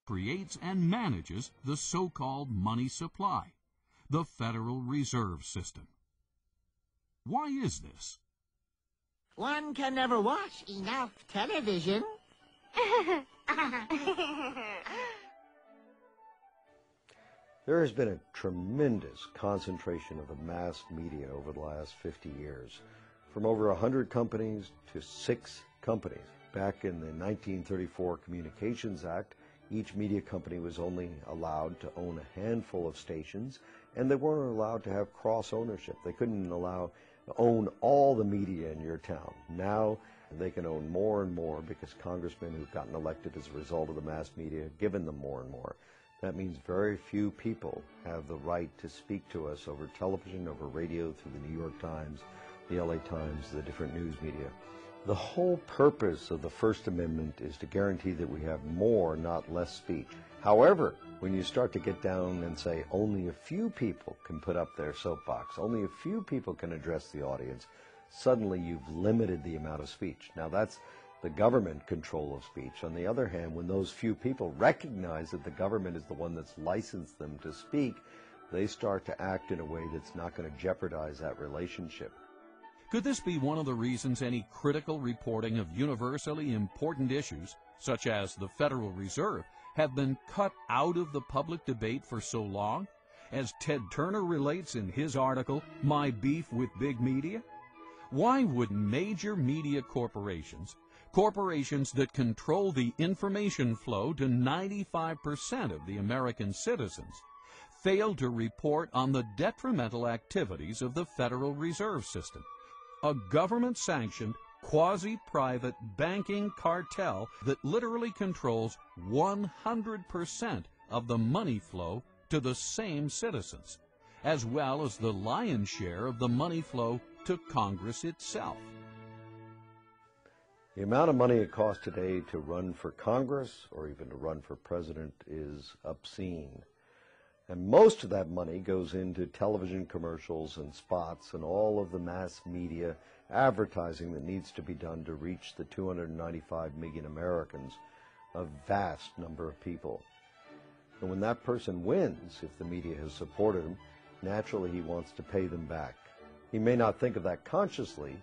creates and manages the so-called money supply, the Federal Reserve System. Why is this? One can never watch enough television. There has been a tremendous concentration of the mass media over the last 50 years, from over 100 companies to 6 companies. Back in the 1934 Communications Act, each media company was only allowed to own a handful of stations, and they weren't allowed to have cross-ownership. They couldn't own all the media in your town. Now they can own more and more because congressmen who've gotten elected as a result of the mass media have given them more and more. That means very few people have the right to speak to us over television, over radio, through the New York Times, the LA Times, the different news media. The whole purpose of the First Amendment is to guarantee that we have more, not less speech. However, when you start to get down and say only a few people can put up their soapbox, only a few people can address the audience, suddenly you've limited the amount of speech. Now that's the government control of speech. On the other hand, when those few people recognize that the government is the one that's licensed them to speak, they start to act in a way that's not going to jeopardize that relationship. Could this be one of the reasons any critical reporting of universally important issues, such as the Federal Reserve, have been cut out of the public debate for so long? As Ted Turner relates in his article, My Beef with Big Media? Why would major media corporations that control the information flow to 95% of the American citizens, fail to report on the detrimental activities of the Federal Reserve System, a government-sanctioned, quasi-private banking cartel that literally controls 100% of the money flow to the same citizens, as well as the lion's share of the money flow to Congress itself? The amount of money it costs today to run for Congress or even to run for president is obscene. And most of that money goes into television commercials and spots and all of the mass media advertising that needs to be done to reach the 295 million Americans, a vast number of people. And when that person wins, if the media has supported him, naturally he wants to pay them back. He may not think of that consciously,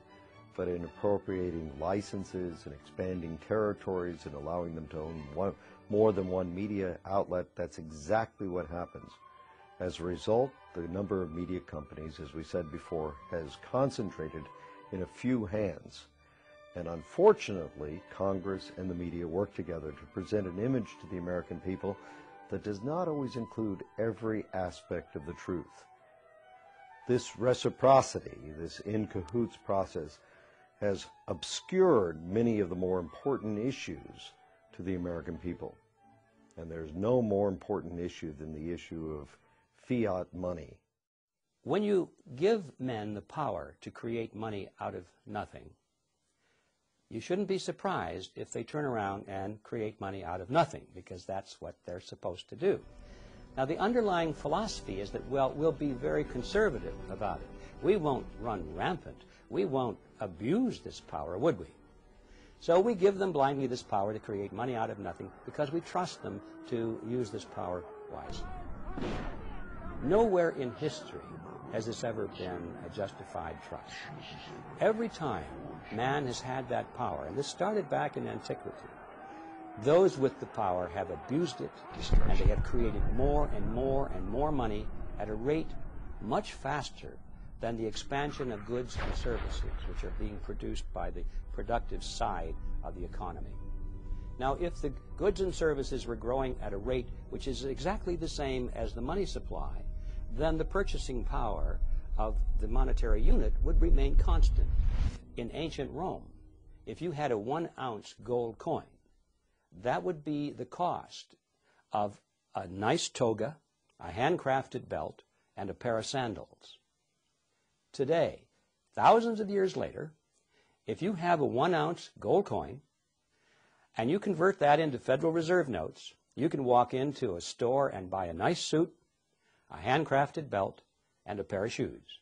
but in appropriating licenses and expanding territories and allowing them to own more than one media outlet, that's exactly what happens. As a result, the number of media companies, as we said before, has concentrated in a few hands. And unfortunately, Congress and the media work together to present an image to the American people that does not always include every aspect of the truth. This reciprocity, this in cahoots process, has obscured many of the more important issues to the American people. And there's no more important issue than the issue of fiat money. When you give men the power to create money out of nothing, you shouldn't be surprised if they turn around and create money out of nothing, because that's what they're supposed to do. Now, the underlying philosophy is that, well, we'll be very conservative about it. We won't run rampant. We won't abuse this power, would we? So we give them blindly this power to create money out of nothing because we trust them to use this power wisely. Nowhere in history has this ever been a justified trust. Every time man has had that power, and this started back in antiquity, those with the power have abused it, and they have created more and more and more money at a rate much faster than the expansion of goods and services which are being produced by the productive side of the economy. Now, if the goods and services were growing at a rate which is exactly the same as the money supply, then the purchasing power of the monetary unit would remain constant. In ancient Rome, if you had a 1-ounce gold coin, that would be the cost of a nice toga, a handcrafted belt, and a pair of sandals. Today, thousands of years later, if you have a 1-ounce gold coin and you convert that into Federal Reserve notes, you can walk into a store and buy a nice suit, a handcrafted belt, and a pair of shoes.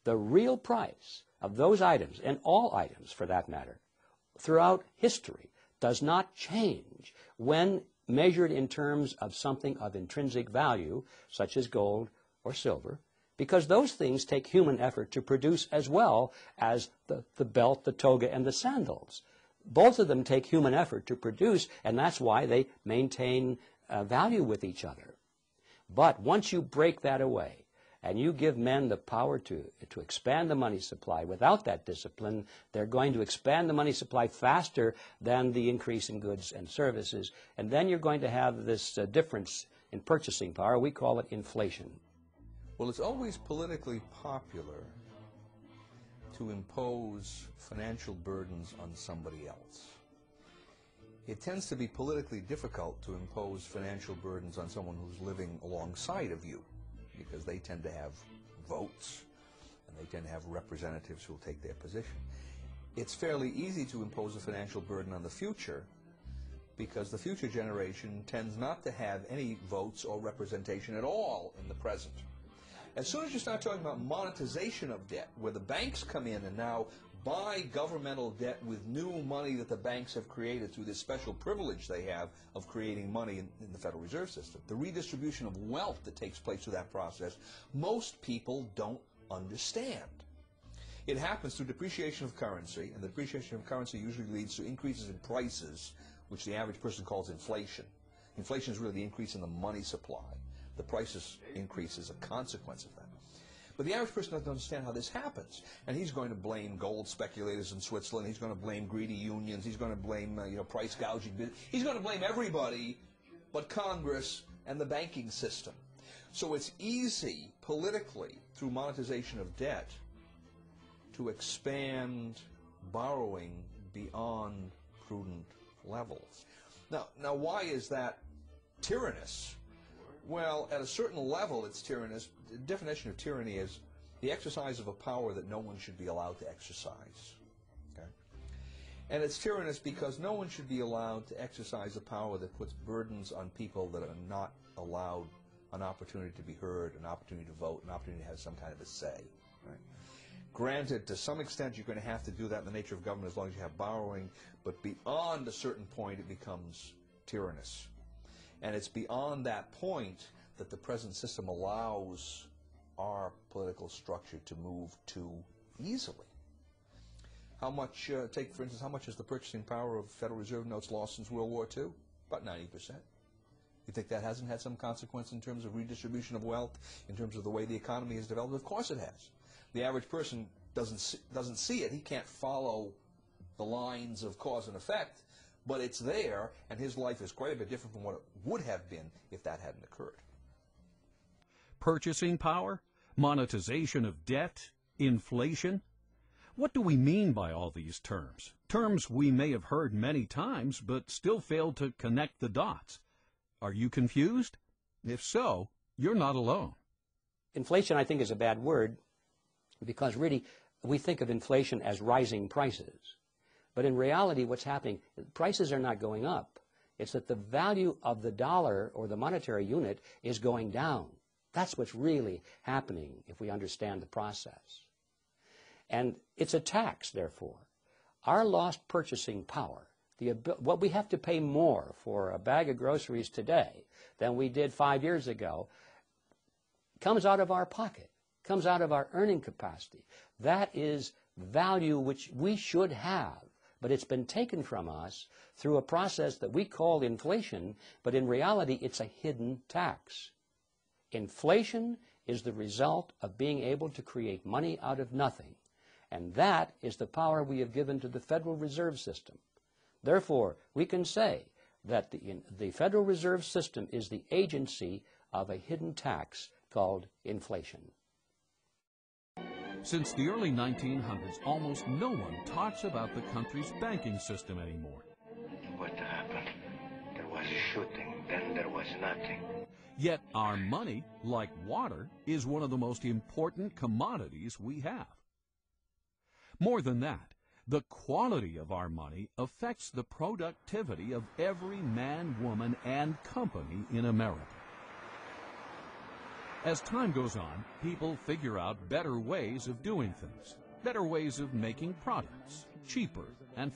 The real price of those items, and all items for that matter, throughout history, does not change when measured in terms of something of intrinsic value, such as gold or silver, because those things take human effort to produce as well as the belt, the toga, and the sandals. Both of them take human effort to produce, and that's why they maintain value with each other. But once you break that away, and you give men the power to expand the money supply without that discipline, they're going to expand the money supply faster than the increase in goods and services. And then you're going to have this difference in purchasing power. We call it inflation. Well, it's always politically popular to impose financial burdens on somebody else. It tends to be politically difficult to impose financial burdens on someone who's living alongside of you, because they tend to have votes and they tend to have representatives who will take their position. It's fairly easy to impose a financial burden on the future, because the future generation tends not to have any votes or representation at all in the present. As soon as you start talking about monetization of debt, where the banks come in and now buy governmental debt with new money that the banks have created through this special privilege they have of creating money in the Federal Reserve System, the redistribution of wealth that takes place through that process, most people don't understand. It happens through depreciation of currency, and the depreciation of currency usually leads to increases in prices, which the average person calls inflation. Inflation is really the increase in the money supply. The prices increase as a consequence of that. But the average person doesn't understand how this happens, and he's going to blame gold speculators in Switzerland. He's going to blame greedy unions. He's going to blame price gouging. He's going to blame everybody but Congress and the banking system. So it's easy politically, through monetization of debt, to expand borrowing beyond prudent levels. Now, why is that tyrannous? Well, at a certain level, it's tyrannous. The definition of tyranny is the exercise of a power that no one should be allowed to exercise. Okay? And it's tyrannous because no one should be allowed to exercise a power that puts burdens on people that are not allowed an opportunity to be heard, an opportunity to vote, an opportunity to have some kind of a say. Right? Granted, to some extent, you're going to have to do that in the nature of government as long as you have borrowing, but beyond a certain point, it becomes tyrannous. And it's beyond that point that the present system allows our political structure to move too easily. How much, take for instance, how much has the purchasing power of Federal Reserve notes lost since World War II? About 90%. You think that hasn't had some consequence in terms of redistribution of wealth, in terms of the way the economy has developed? Of course it has. The average person doesn't see it. He can't follow the lines of cause and effect. But it's there, and his life is quite a bit different from what it would have been if that hadn't occurred. Purchasing power, monetization of debt, inflation. What do we mean by all these terms? Terms we may have heard many times, but still fail to connect the dots. Are you confused? If so, you're not alone. Inflation, I think, is a bad word, because really we think of inflation as rising prices. But in reality, what's happening, prices are not going up. It's that the value of the dollar or the monetary unit is going down. That's what's really happening if we understand the process. And it's a tax, therefore. Our lost purchasing power, what we have to pay more for a bag of groceries today than we did 5 years ago, comes out of our pocket, comes out of our earning capacity. That is value which we should have. But it's been taken from us through a process that we call inflation, but in reality it's a hidden tax. Inflation is the result of being able to create money out of nothing, and that is the power we have given to the Federal Reserve System. Therefore, we can say that the Federal Reserve System is the agency of a hidden tax called inflation. Since the early 1900s, almost no one talks about the country's banking system anymore. What happened? There was a shooting, then there was nothing. Yet our money, like water, is one of the most important commodities we have. More than that, the quality of our money affects the productivity of every man, woman, and company in America. As time goes on, people figure out better ways of doing things, better ways of making products, cheaper and